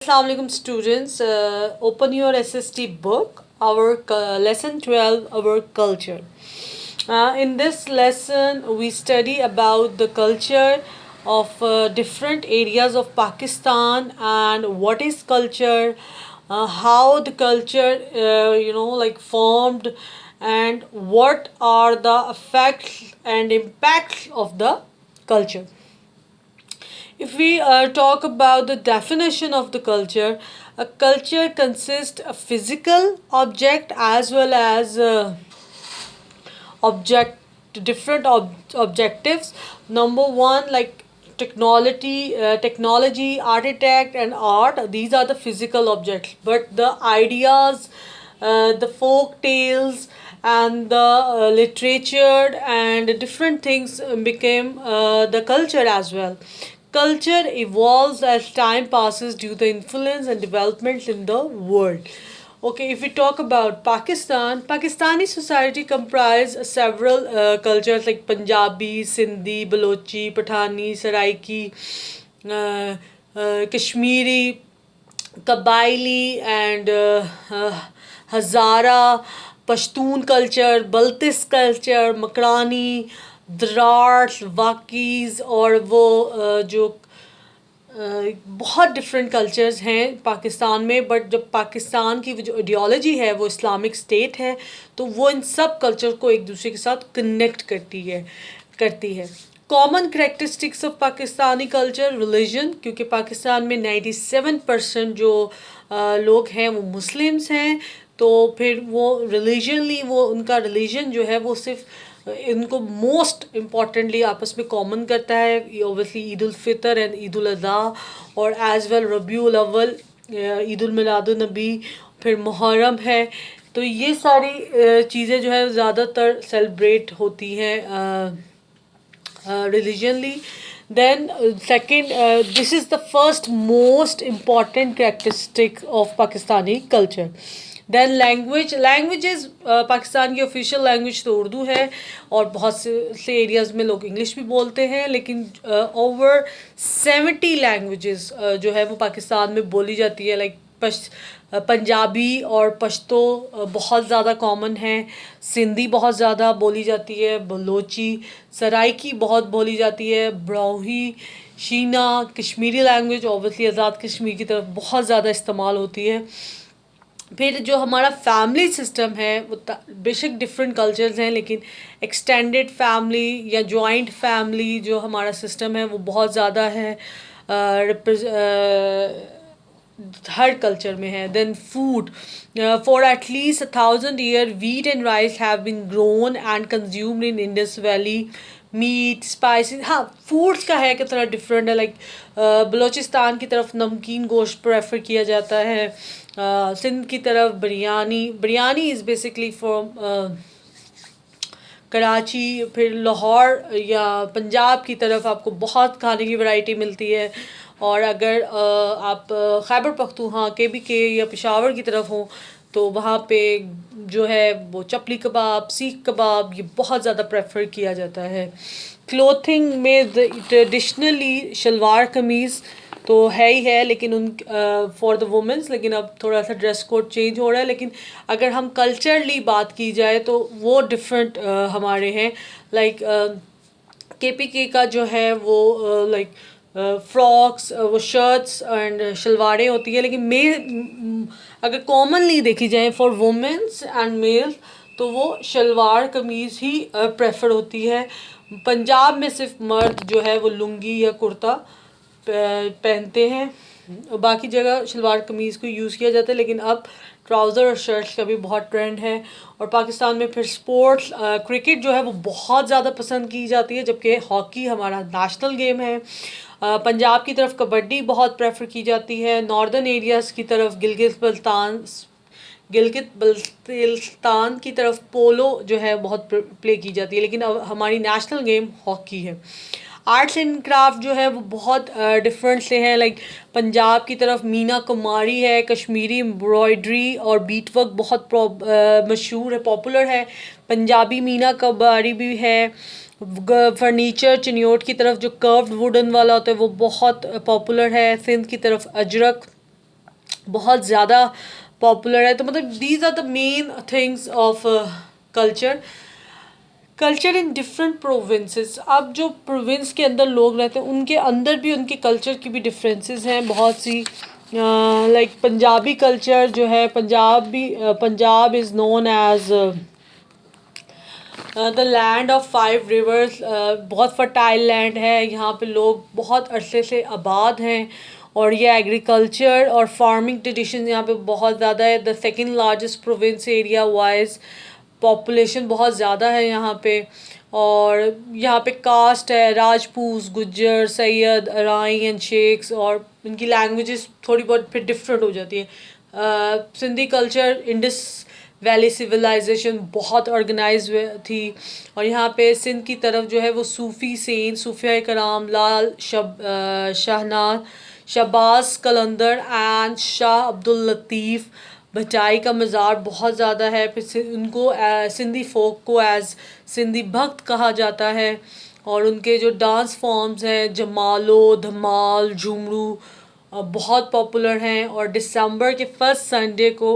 Assalamu alaikum students. Open your SST book, our lesson 12, our culture. In this lesson, we study about the culture of different areas of Pakistan and what is culture, how the culture, like formed, and what are the effects and impacts of the culture. If we talk about the definition of the culture, a culture consists of physical object as well as object different objectives. Number one, like technology, architect, and art. These are the physical objects, but the ideas, the folk tales, and the literature and different things became the culture as well. Culture evolves as time passes due to the influence and developments in the world. Okay, if we talk about Pakistan, Pakistani society comprises several cultures like Punjabi, Sindhi, Balochi, Pathani, Saraiki, Kashmiri, Kabaili, and Hazara, Pashtun culture, Baltis culture, Makrani, Drars, Wakis اور وہ جو بہت different cultures ہیں پاکستان میں. But جب پاکستان کی جو ideology ہے وہ اسلامک اسٹیٹ ہے تو وہ ان سب کلچر کو ایک دوسرے کے ساتھ کنیکٹ کرتی ہے. Common characteristics of Pakistani culture: religion, کیونکہ پاکستان میں 97% جو لوگ ہیں وہ مسلمس ہیں، تو پھر وہ ریلیجنلی ان کا ریلیجن جو ہے وہ صرف ان کو موسٹ امپورٹنٹلی آپس میں کامن کرتا ہے. اوبیسلی عید الفطر اینڈ عید الاضحیٰ، اور ایز ویل ربیع الاول، عید الميلاد النبی، پھر محرم ہے. تو یہ ساری چیزیں جو ہے زیادہ تر سیلیبریٹ ہوتی ہیں religionly. Then second, this is the first most important characteristic of Pakistani culture. Then languages Pakistan کی آفیشیل لینگویج تو اردو ہے، اور بہت سے ایریاز میں لوگ انگلش بھی بولتے ہیں، لیکن اوور 70 لینگویجز جو ہے وہ پاکستان میں بولی جاتی ہے. لائک پنجابی اور پشتو بہت زیادہ کامن ہیں، سندھی بہت زیادہ بولی جاتی ہے، بلوچی، سرائکی بہت بولی جاتی ہے، براہوی، شینا، کشمیری لینگویج اوبیسلی آزاد کشمیر کی طرف بہت زیادہ استعمال ہوتی ہے. پھر جو ہمارا فیملی سسٹم ہے وہ بے شک ڈفرینٹ کلچرز ہیں، لیکن ایکسٹینڈیڈ فیملی یا جوائنٹ فیملی جو ہمارا سسٹم ہے وہ بہت زیادہ ہے، ہر کلچر میں ہے. Then food: for at least 1000 years wheat and rice have been grown and consumed in Indus Valley. Meat, spices, ہاں فوڈس کا ہے کہ تھوڑا ڈفرینٹ ہے. لائک بلوچستان کی طرف نمکین گوشت پریفر کیا جاتا ہے، سندھ کی طرف biryani is basically from Karachi. پھر لاہور یا پنجاب کی طرف آپ کو بہت کھانے کی ورائٹی ملتی ہے. اور اگر آپ خیبر پختونخوا KBK یا پشاور کی طرف ہوں تو وہاں پہ جو ہے وہ چپلی کباب، سیخ کباب، یہ بہت زیادہ پریفر کیا جاتا ہے. کلوتھنگ میں ٹریڈیشنلی شلوار قمیض تو ہے ہی ہے، لیکن ان فار دا وومنس، لیکن اب تھوڑا سا ڈریس کوڈ چینج ہو رہا ہے. لیکن اگر ہم کلچرلی بات کی جائے تو وہ ڈفرینٹ ہمارے ہیں. لائک KPK کا جو ہے وہ لائک فراکس، وہ شرٹس اینڈ شلواریں ہوتی ہیں، لیکن اگر کامنلی دیکھی جائیں فار وومنس اینڈ میل تو وہ شلوار قمیض ہی پریفر ہوتی ہے. پنجاب میں صرف مرد جو ہے وہ لنگی یا کرتا پہنتے ہیں، باقی جگہ شلوار قمیض کو یوز کیا جاتا ہے. لیکن اب ٹراؤزر اور شرٹس کا بھی بہت ٹرینڈ ہے. اور پاکستان میں پھر اسپورٹس، کرکٹ جو ہے وہ بہت زیادہ پسند کی جاتی ہے، جبکہ ہاکی ہمارا نیشنل گیم ہے. پنجاب کی طرف کبڈی بہت پریفر کی جاتی ہے. ناردرن ایریاز کی طرف گلگت بلتستان کی طرف پولو جو ہے بہت پلے کی جاتی ہے، لیکن اب ہماری نیشنل گیم ہاکی ہے. آرٹس اینڈ کرافٹ جو ہے وہ بہت ڈفرینٹ سے ہیں. لائک پنجاب کی طرف مینا کماری ہے، کشمیری امبرائڈری اور بیٹ ورک بہت مشہور ہے، پاپولر ہے. پنجابی مینا کماری بھی ہے. فرنیچر چنیوٹ کی طرف جو کروڈ ووڈن والا ہوتا ہے وہ بہت پاپولر ہے. سندھ کی طرف اجرک بہت زیادہ پاپولر ہے. تو مطلب these are the main things of culture. Culture ان ڈفرینٹ پروونسز. اب جو پروونس کے اندر لوگ رہتے ہیں ان کے اندر بھی ان کے کلچر کی بھی ڈفرینسز ہیں بہت سی. لائک پنجابی کلچر جو ہے، Punjab is known as the land of 5 rivers. بہت فرٹائل لینڈ ہے، یہاں پہ لوگ بہت عرصے سے آباد ہیں، اور یہ ایگریکلچر اور فارمنگ ٹریڈیشن یہاں پہ بہت زیادہ ہے. The second largest province area wise, population بہت زیادہ ہے یہاں پہ. اور یہاں پہ کاسٹ ہے راجپوت، گجر، سید، ارائیں اینڈ شیخس، اور ان کی لینگویجز تھوڑی بہت پھر ڈفرینٹ ہو جاتی ہے. Sindhi culture, Indus valley civilisation بہت آرگنائز تھی، اور یہاں پہ سندھ کی طرف جو ہے وہ صوفی سین، صوفیہ کرام، لال شہباز قلندر اینڈ شاہ عبداللطیف بھٹائی کا مزار بہت زیادہ ہے. پھر ان کو سندھی فوک کو ایز سندھی بھکت کہا جاتا ہے. اور ان کے جو ڈانس فارمز ہیں جمالو، دھمال، جھومرو، بہت پاپولر ہیں. اور دسمبر کے فرسٹ سنڈے کو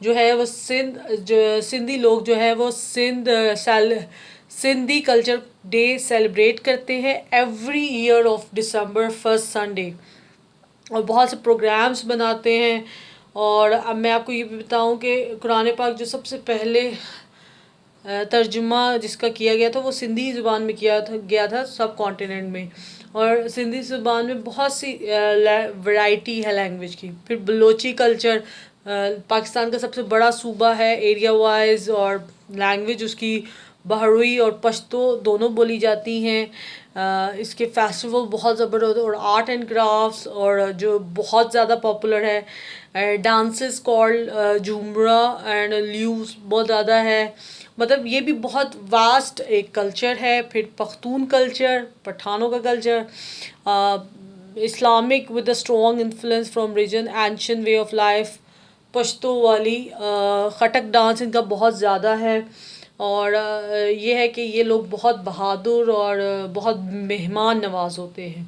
جو ہے وہ سندھی لوگ جو ہے وہ سندھی کلچر ڈے سیلیبریٹ کرتے ہیں every year of December first Sunday, اور بہت سے پروگرامس بناتے ہیں. اور اب میں آپ کو یہ بھی بتاؤں کہ قرآن پاک جو سب سے پہلے ترجمہ جس کا کیا گیا تھا وہ سندھی زبان میں گیا تھا سب کانٹیننٹ میں. اور سندھی زبان میں بہت سی ورائٹی ہے لینگویج کی. پھر بلوچی کلچر پاکستان کا سب سے بڑا صوبہ ہے ایریا وائز، اور لینگویج اس کی بہروئی اور پشتو دونوں بولی جاتی ہیں. اس کے فیسٹیول بہت زبردست، اور آرٹ اینڈ کرافٹس اور جو بہت زیادہ پاپولر ہے. ڈانسز کالڈ جھومرا اینڈ لیوز بہت زیادہ ہے. مطلب یہ بھی بہت واسٹ ایک کلچر ہے. پھر پختون کلچر، پٹھانوں کا culture, Islamic with a strong influence from region, ancient way of life, Pashto والی خٹک ڈانس ان کا بہت زیادہ ہے. اور یہ ہے کہ یہ لوگ بہت بہادر اور بہت مہمان نواز ہوتے ہیں.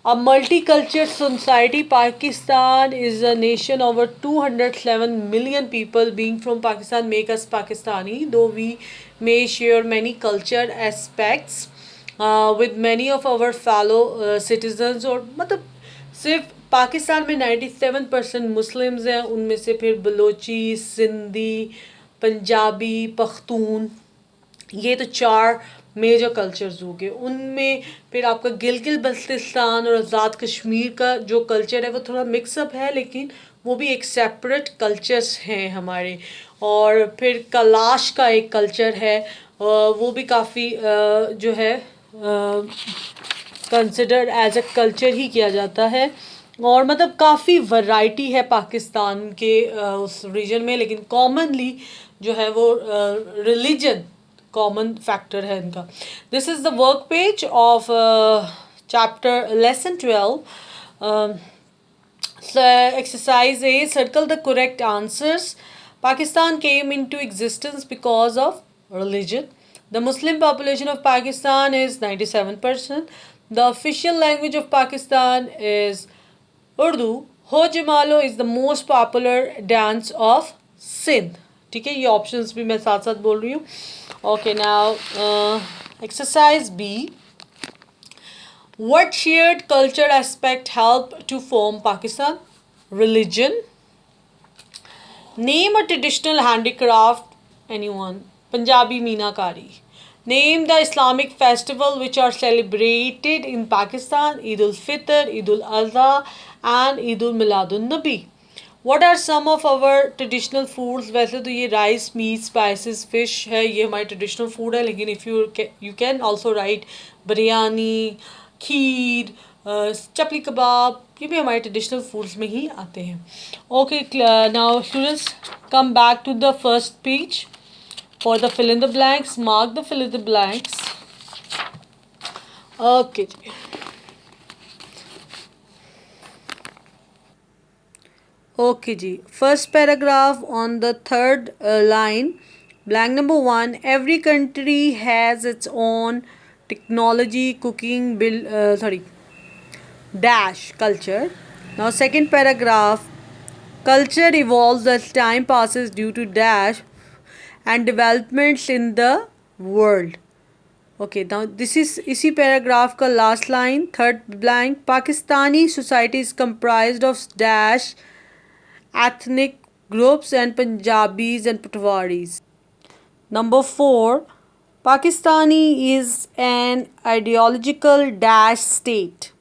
A multicultural society, Pakistan is a nation over 207 million people. Being from Pakistan make us Pakistani, though we may share many culture aspects with many of our fellow citizens. اور مطلب صرف پاکستان میں 97% مسلمز ہیں، ان میں سے پھر بلوچی، سندھی، پنجابی، پختون، یہ تو 4 میجر کلچرز ہو گئے. ان میں پھر آپ کا گلگت بلتستان اور آزاد کشمیر کا جو کلچر ہے وہ تھوڑا مکس اپ ہے، لیکن وہ بھی ایک سیپریٹ کلچرز ہیں ہمارے. اور پھر کلاش کا ایک کلچر ہے، وہ بھی کافی جو ہے کنسیڈر ایز اے کلچر ہی کیا جاتا ہے. اور مطلب کافی ورائٹی ہے پاکستان کے اس ریجن میں، لیکن کامنلی جو ہے وہ ریلیجن کامن فیکٹر ہے ان کا. This is the work page of chapter lesson 12. Exercise A, circle the correct answers. Pakistan came into existence because of religion. The Muslim population of Pakistan is 97%. The official language of Pakistan is Urdu. Ho Jamalo is the most popular dance of Sindh. ٹھیک ہے، یہ options بھی میں ساتھ ساتھ بول رہی ہوں. Okay now exercise B. What shared culture aspect helped to form Pakistan? Religion. Name a traditional handicraft. Anyone? Punjabi Meenakari. Name the Islamic festival which are celebrated in Pakistan. Eid ul-Fitr, Eid ul-Adha and Eid ul-Miladun Nabi. What are some of our traditional foods? ویسے تو یہ rice, meat, spices, fish ہے، یہ ہمارے traditional food ہے، لیکن if you can also write biryani, kheer, chapli kabab, یہ بھی ہمارے ٹریڈیشنل فوڈس میں ہی آتے ہیں. Okay now students come back to the first page for the fill in the blanks. Mark the fill in the blanks. Okay جی. اوکے جی، first paragraph on the third line. Blank number 1. Every country has its own technology, cooking, dish culture. Now second paragraph. Culture evolves as time passes due to dash and developments in the world. Okay, now this is इसी paragraph का last line, third blank. Pakistani society is comprised of dash ethnic groups and Punjabis and Patwaris. Number 4, Pakistani is an ideological dash state.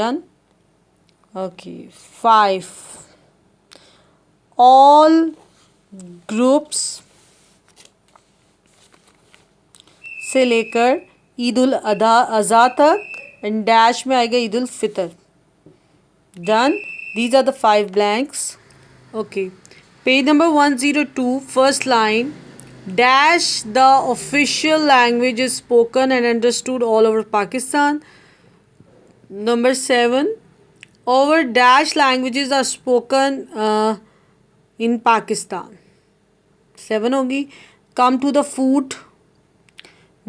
Done? Okay. 5, all groups से लेकर ईद उल अज़हा तक and dash में आएगा Eid ul Fitr. Done. These are the 5 blanks. Okay. Page number 102, first line. Dash the official language is spoken and understood all over Pakistan. Number 7. Over dash languages are spoken in Pakistan. 7 होगी. Come to the food.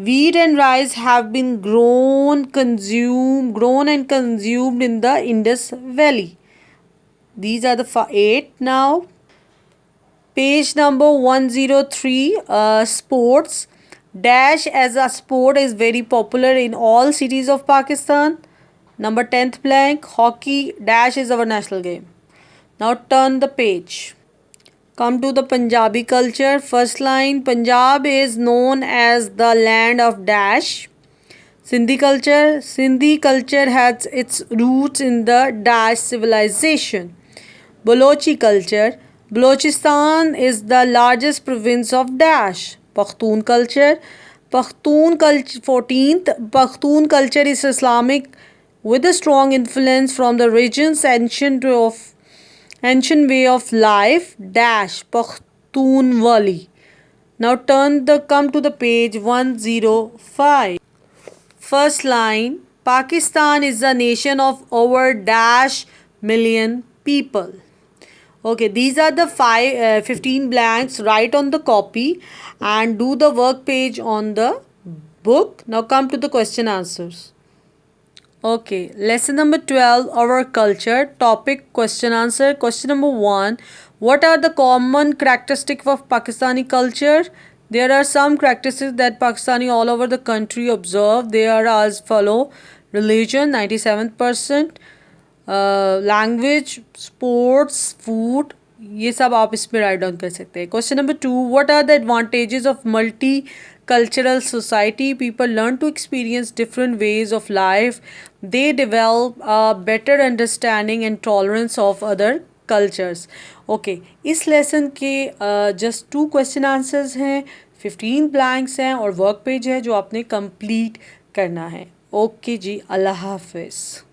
Wheat and rice have been grown and consumed in the Indus Valley. These are the 8 now. Page number 103, sports. Dash as a sport is very popular in all cities of Pakistan. Number 10th blank. Hockey dash is our national game. Now turn the page. Come to the Punjabi culture. First line. Punjab is known as the land of dash. Sindhi culture. Sindhi culture has its roots in the dash civilization. Balochi culture. Balochistan is the largest province of dash. Pakhtun culture. 14th. Pakhtun culture is Islamic with a strong influence from the region's ancient way of life dash Pakhtunwali. Now come to the page 105. First line. Pakistan is a nation of over dash million people. Okay, these are the 15 blanks. Write on the copy and do the work page on the book. Now come to the question answers. Okay, lesson number 12, our culture. Topic, question answer. Question number 1, what are the common characteristics of Pakistani culture? There are some characteristics that Pakistani all over the country observe. They are as follow. Religion 97%, language, sports, food, ये सब आप इसमें write down कर सकते हैं. Question number 2, what are the advantages of multicultural society? People learn to experience different ways of life. They develop a better understanding and tolerance of other cultures. Okay, इस lesson के just 2 question answers हैं, 15 blanks हैं और work page है जो आपने complete करना है. ओके जी, अल्लाह हाफिज़.